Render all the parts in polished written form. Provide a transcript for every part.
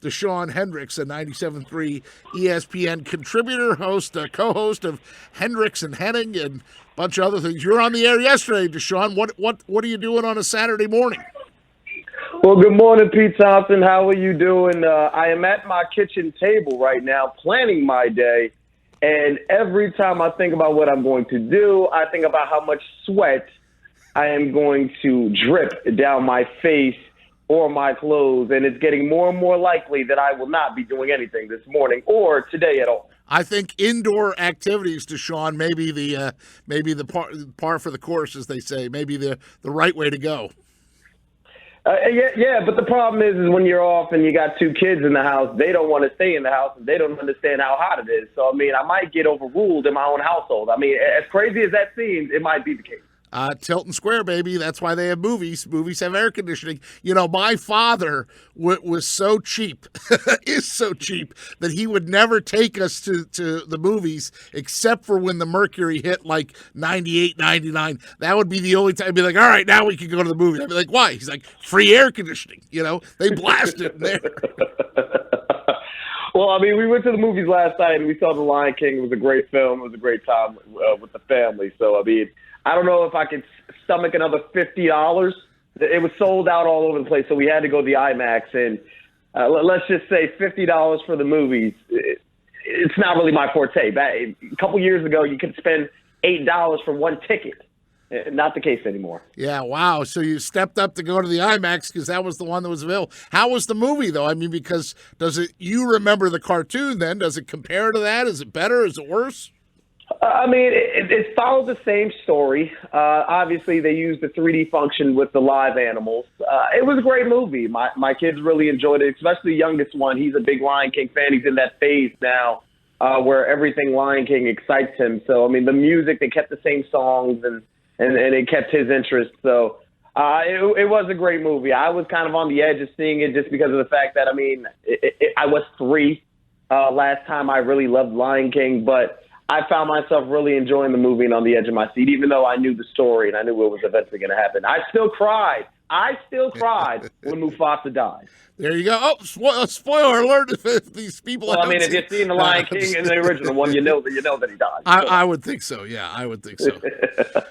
Dashawn Hendricks, a 97.3 ESPN contributor, host, co-host of Hendricks and Henning, and a bunch of other things. You were on the air yesterday, Dashawn. What are you doing on a Saturday morning? Well, good morning, Pete Thompson. How are you doing? I am at my kitchen table right now planning my day, and every time I think about what I'm going to do, I think about how much sweat I am going to drip down my face or my clothes, and it's getting more and more likely that I will not be doing anything this morning or today at all. I think indoor activities, Dashawn, maybe the par for the course, as they say, maybe the right way to go. Yeah, but the problem is when you're off and you got two kids in the house, they don't want to stay in the house and they don't understand how hot it is. So, I might get overruled in my own household. As crazy as that seems, it might be the case. Tilton Square, baby. That's why they have movies. Movies have air conditioning. My father was so cheap, is so cheap, that he would never take us to the movies except for when the mercury hit like 98, 99. That would be the only time. I'd be like, all right, now we can go to the movie. I'd be like, why? He's like, free air conditioning. They blast it in there. Well, we went to the movies last night and we saw The Lion King. It was a great film. It was a great time with the family. So, I don't know if I could stomach another $50. It was sold out all over the place, so we had to go to the IMAX. And let's just say $50 for the movies, it's not really my forte. A couple years ago, you could spend $8 for one ticket. Not the case anymore. Yeah, wow. So you stepped up to go to the IMAX because that was the one that was available. How was the movie, though? Because you remember the cartoon then? Does it compare to that? Is it better? Is it worse? It followed the same story. Obviously, they used the 3D function with the live animals. It was a great movie. My kids really enjoyed it, especially the youngest one. He's a big Lion King fan. He's in that phase now where everything Lion King excites him. So, the music, they kept the same songs, and it kept his interest. So it was a great movie. I was kind of on the edge of seeing it just because of the fact that, I was 3 last time I really loved Lion King, but I found myself really enjoying the movie and on the edge of my seat, even though I knew the story and I knew what was eventually going to happen. I still cried when Mufasa died. There you go. Oh, spoiler alert! If these people, if you've seen The Lion King in the original one, you know that he died. I would think so. Yeah, I would think so.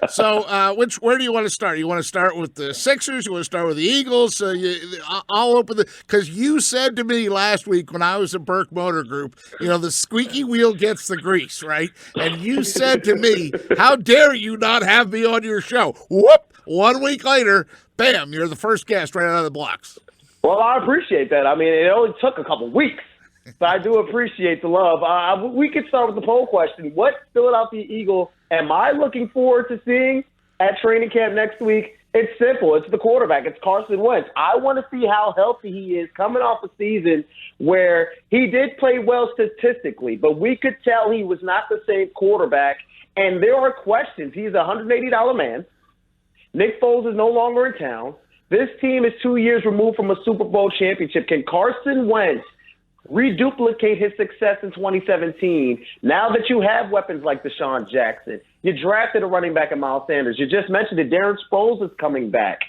So, where do you want to start? You want to start with the Sixers? You want to start with the Eagles? I'll open because you said to me last week when I was at Burke Motor Group, the squeaky wheel gets the grease, right? And you said to me, "How dare you not have me on your show?" Whoop! 1 week later, bam! You're the first guest right out of the blocks. Well, I appreciate that. It only took a couple weeks, so I do appreciate the love. We could start with the poll question. What Philadelphia Eagle am I looking forward to seeing at training camp next week? It's simple. It's the quarterback. It's Carson Wentz. I want to see how healthy he is coming off a season where he did play well statistically, but we could tell he was not the same quarterback, and there are questions. He's a $180 man. Nick Foles is no longer in town. This team is 2 years removed from a Super Bowl championship. Can Carson Wentz reduplicate his success in 2017 now that you have weapons like Deshaun Jackson? You drafted a running back in Miles Sanders. You just mentioned that Darren Sproles is coming back.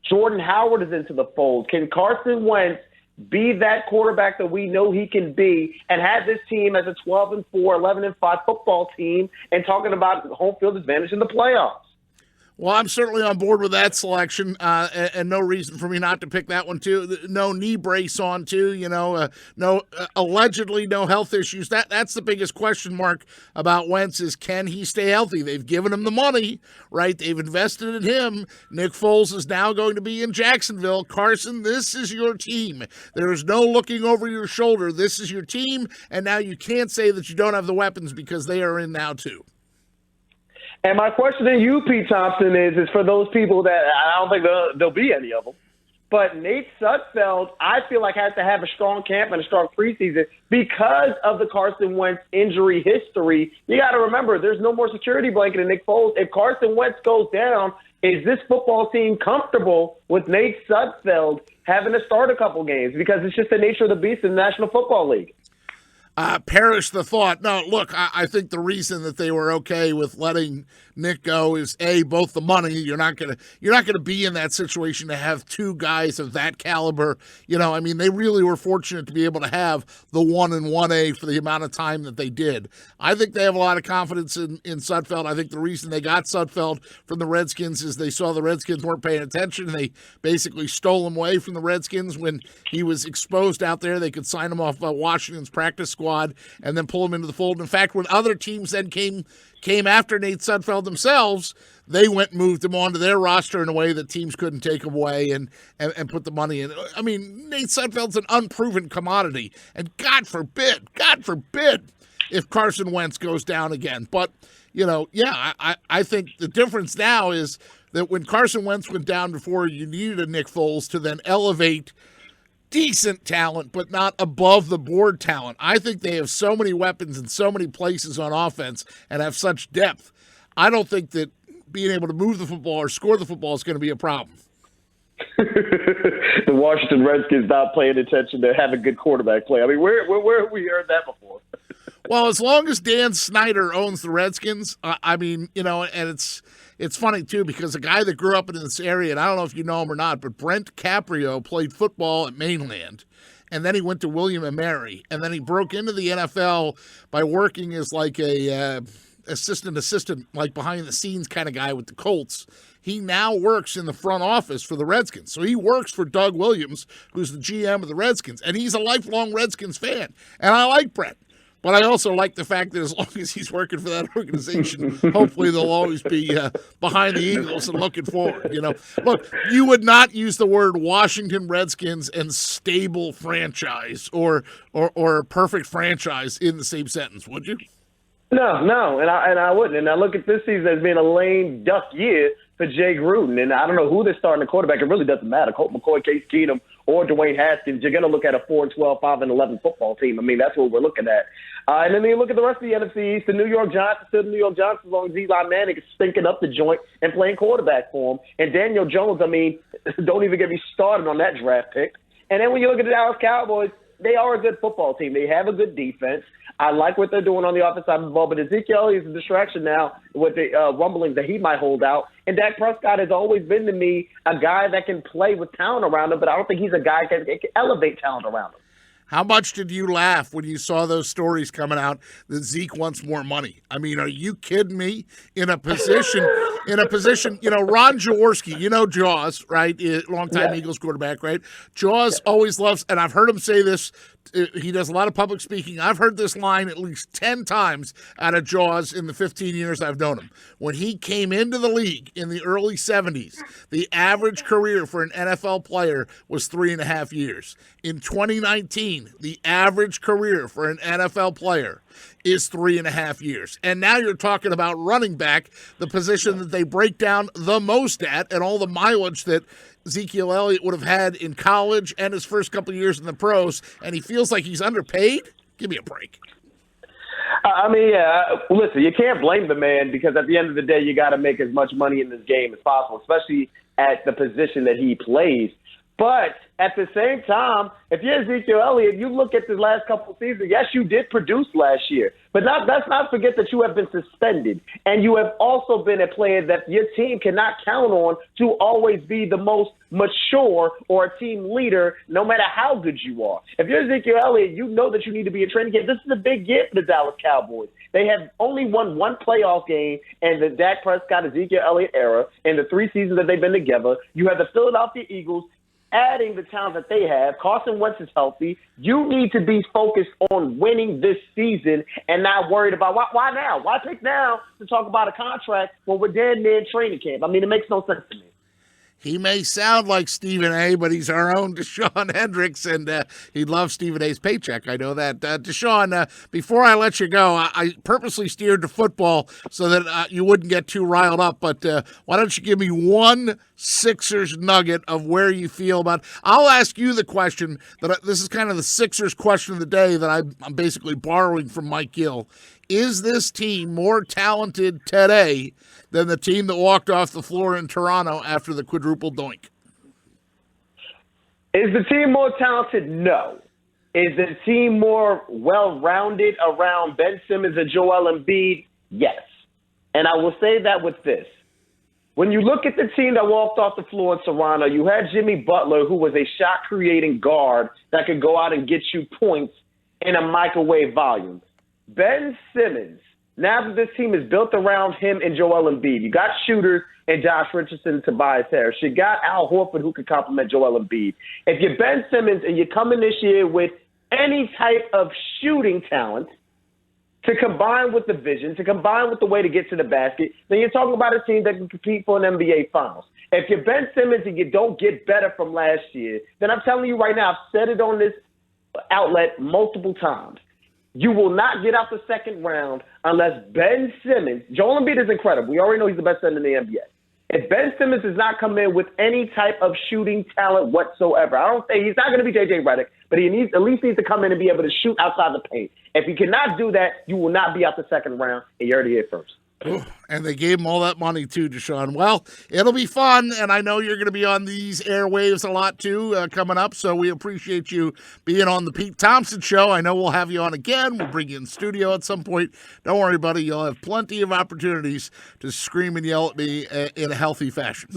Jordan Howard is into the fold. Can Carson Wentz be that quarterback that we know he can be and have this team as a 12-4, 11-5 football team and talking about home field advantage in the playoffs? Well, I'm certainly on board with that selection, and no reason for me not to pick that one too. No knee brace on too, allegedly no health issues. That's the biggest question mark about Wentz is can he stay healthy? They've given him the money, right? They've invested in him. Nick Foles is now going to be in Jacksonville. Carson, this is your team. There is no looking over your shoulder. This is your team, and now you can't say that you don't have the weapons because they are in now too. And my question to you, Pete Thompson, is for those people that I don't think there'll be any of them, but Nate Sudfeld, I feel like has to have a strong camp and a strong preseason because of the Carson Wentz injury history. You got to remember, there's no more security blanket in Nick Foles. If Carson Wentz goes down, is this football team comfortable with Nate Sudfeld having to start a couple games? Because it's just the nature of the beast in the National Football League. perish the thought. No, look, I think the reason that they were okay with letting Nick go is both the money. You're not gonna be in that situation to have two guys of that caliber. I mean, they really were fortunate to be able to have the 1 and 1A for the amount of time that they did. I think they have a lot of confidence in Sudfeld. I think the reason they got Sudfeld from the Redskins is they saw the Redskins weren't paying attention. They basically stole him away from the Redskins when he was exposed out there. They could sign him off Washington's practice squad and then pull him into the fold. In fact, when other teams then came after Nate Sudfeld themselves, they went and moved him onto their roster in a way that teams couldn't take him away and put the money in. I mean, Nate Sudfeld's an unproven commodity, and God forbid if Carson Wentz goes down again. But, I think the difference now is that when Carson Wentz went down before, you needed a Nick Foles to then elevate decent talent, but not above the board talent. I think they have so many weapons in so many places on offense and have such depth. I don't think that being able to move the football or score the football is going to be a problem. The Washington Redskins not paying attention to have a good quarterback play. I mean, where have we heard that before? Well, as long as Dan Snyder owns the Redskins, and it's funny, too, because a guy that grew up in this area, and I don't know if you know him or not, but Brent Caprio played football at Mainland, and then he went to William & Mary, and then he broke into the NFL by working as like a assistant, like behind-the-scenes kind of guy with the Colts. He now works in the front office for the Redskins. So he works for Doug Williams, who's the GM of the Redskins, and he's a lifelong Redskins fan. And I like Brent. But I also like the fact that as long as he's working for that organization, hopefully they'll always be behind the Eagles and looking forward. Look, you would not use the word Washington Redskins and stable franchise or perfect franchise in the same sentence, would you? No, and I wouldn't. And I look at this season as being a lame duck year for Jay Gruden. And I don't know who they're starting the quarterback. It really doesn't matter. Colt McCoy, Case Keenum, or Dwayne Haskins. You're going to look at a 4-12, 5-11 football team. I mean, that's what we're looking at. And then you look at the rest of the NFC East. The New York Giants are still the New York Giants as long as Eli Manning is stinking up the joint and playing quarterback for him. And Daniel Jones, I mean, don't even get me started on that draft pick. And then when you look at the Dallas Cowboys, they are a good football team. They have a good defense. I like what they're doing on the offensive side of the ball, but Ezekiel Elliott is a distraction now with the rumblings that he might hold out. And Dak Prescott has always been, to me, a guy that can play with talent around him, but I don't think he's a guy that can elevate talent around him. How much did you laugh when you saw those stories coming out that Zeke wants more money? I mean, are you kidding me? In a position, Ron Jaworski, Jaws, right? Longtime Eagles quarterback, right? Jaws always loves, and I've heard him say this, he does a lot of public speaking. I've heard this line at least 10 times out of Jaws in the 15 years I've known him. When he came into the league in the early 70s, the average career for an NFL player was 3.5 years. In 2019, the average career for an NFL player is 3.5 years. And now you're talking about running back, the position that they break down the most at, and all the mileage that Ezekiel Elliott would have had in college and his first couple of years in the pros, and he feels like he's underpaid? Give me a break. I mean, listen, you can't blame the man because at the end of the day, you got to make as much money in this game as possible, especially at the position that he plays. But at the same time, if you're Ezekiel Elliott, you look at the last couple of seasons, yes, you did produce last year. But let's not forget that you have been suspended. And you have also been a player that your team cannot count on to always be the most mature or a team leader, no matter how good you are. If you're Ezekiel Elliott, you know that you need to be in training camp. This is a big year for the Dallas Cowboys. They have only won one playoff game in the Dak Prescott, Ezekiel Elliott era in the 3 seasons that they've been together. You have the Philadelphia Eagles adding the talent that they have. Carson Wentz is healthy. You need to be focused on winning this season and not worried about why now? Why pick now to talk about a contract when we're dead near training camp? I mean, it makes no sense to me. He may sound like Stephen A., but he's our own Dashawn Hendricks, and he loves Stephen A.'s paycheck. I know that. Dashawn, before I let you go, I purposely steered to football so that you wouldn't get too riled up, but why don't you give me one Sixers nugget of where you feel about – I'll ask you the question. This is kind of the Sixers question of the day that I'm basically borrowing from Mike Gill. Is this team more talented today than the team that walked off the floor in Toronto after the quadruple doink? Is the team more talented? No. Is the team more well-rounded around Ben Simmons and Joel Embiid? Yes. And I will say that with this. When you look at the team that walked off the floor in Toronto, you had Jimmy Butler, who was a shot-creating guard that could go out and get you points in a microwave volume. Ben Simmons, now that this team is built around him and Joel Embiid, you got shooters and Josh Richardson and Tobias Harris. You got Al Horford who can complement Joel Embiid. If you're Ben Simmons and you're coming this year with any type of shooting talent to combine with the vision, to combine with the way to get to the basket, then you're talking about a team that can compete for an NBA Finals. If you're Ben Simmons and you don't get better from last year, then I'm telling you right now, I've said it on this outlet multiple times. You will not get out the second round unless Ben Simmons, Joel Embiid is incredible. We already know he's the best center in the NBA. If Ben Simmons does not come in with any type of shooting talent whatsoever, I don't say he's not going to be J.J. Redick, but he at least needs to come in and be able to shoot outside the paint. If he cannot do that, you will not be out the second round, and you heard it here first. Ooh, and they gave him all that money too, Dashawn. Well, it'll be fun, and I know you're going to be on these airwaves a lot too coming up, so we appreciate you being on the Pete Thompson Show. I know we'll have you on again. We'll bring you in studio at some point. Don't worry, buddy. You'll have plenty of opportunities to scream and yell at me in a healthy fashion.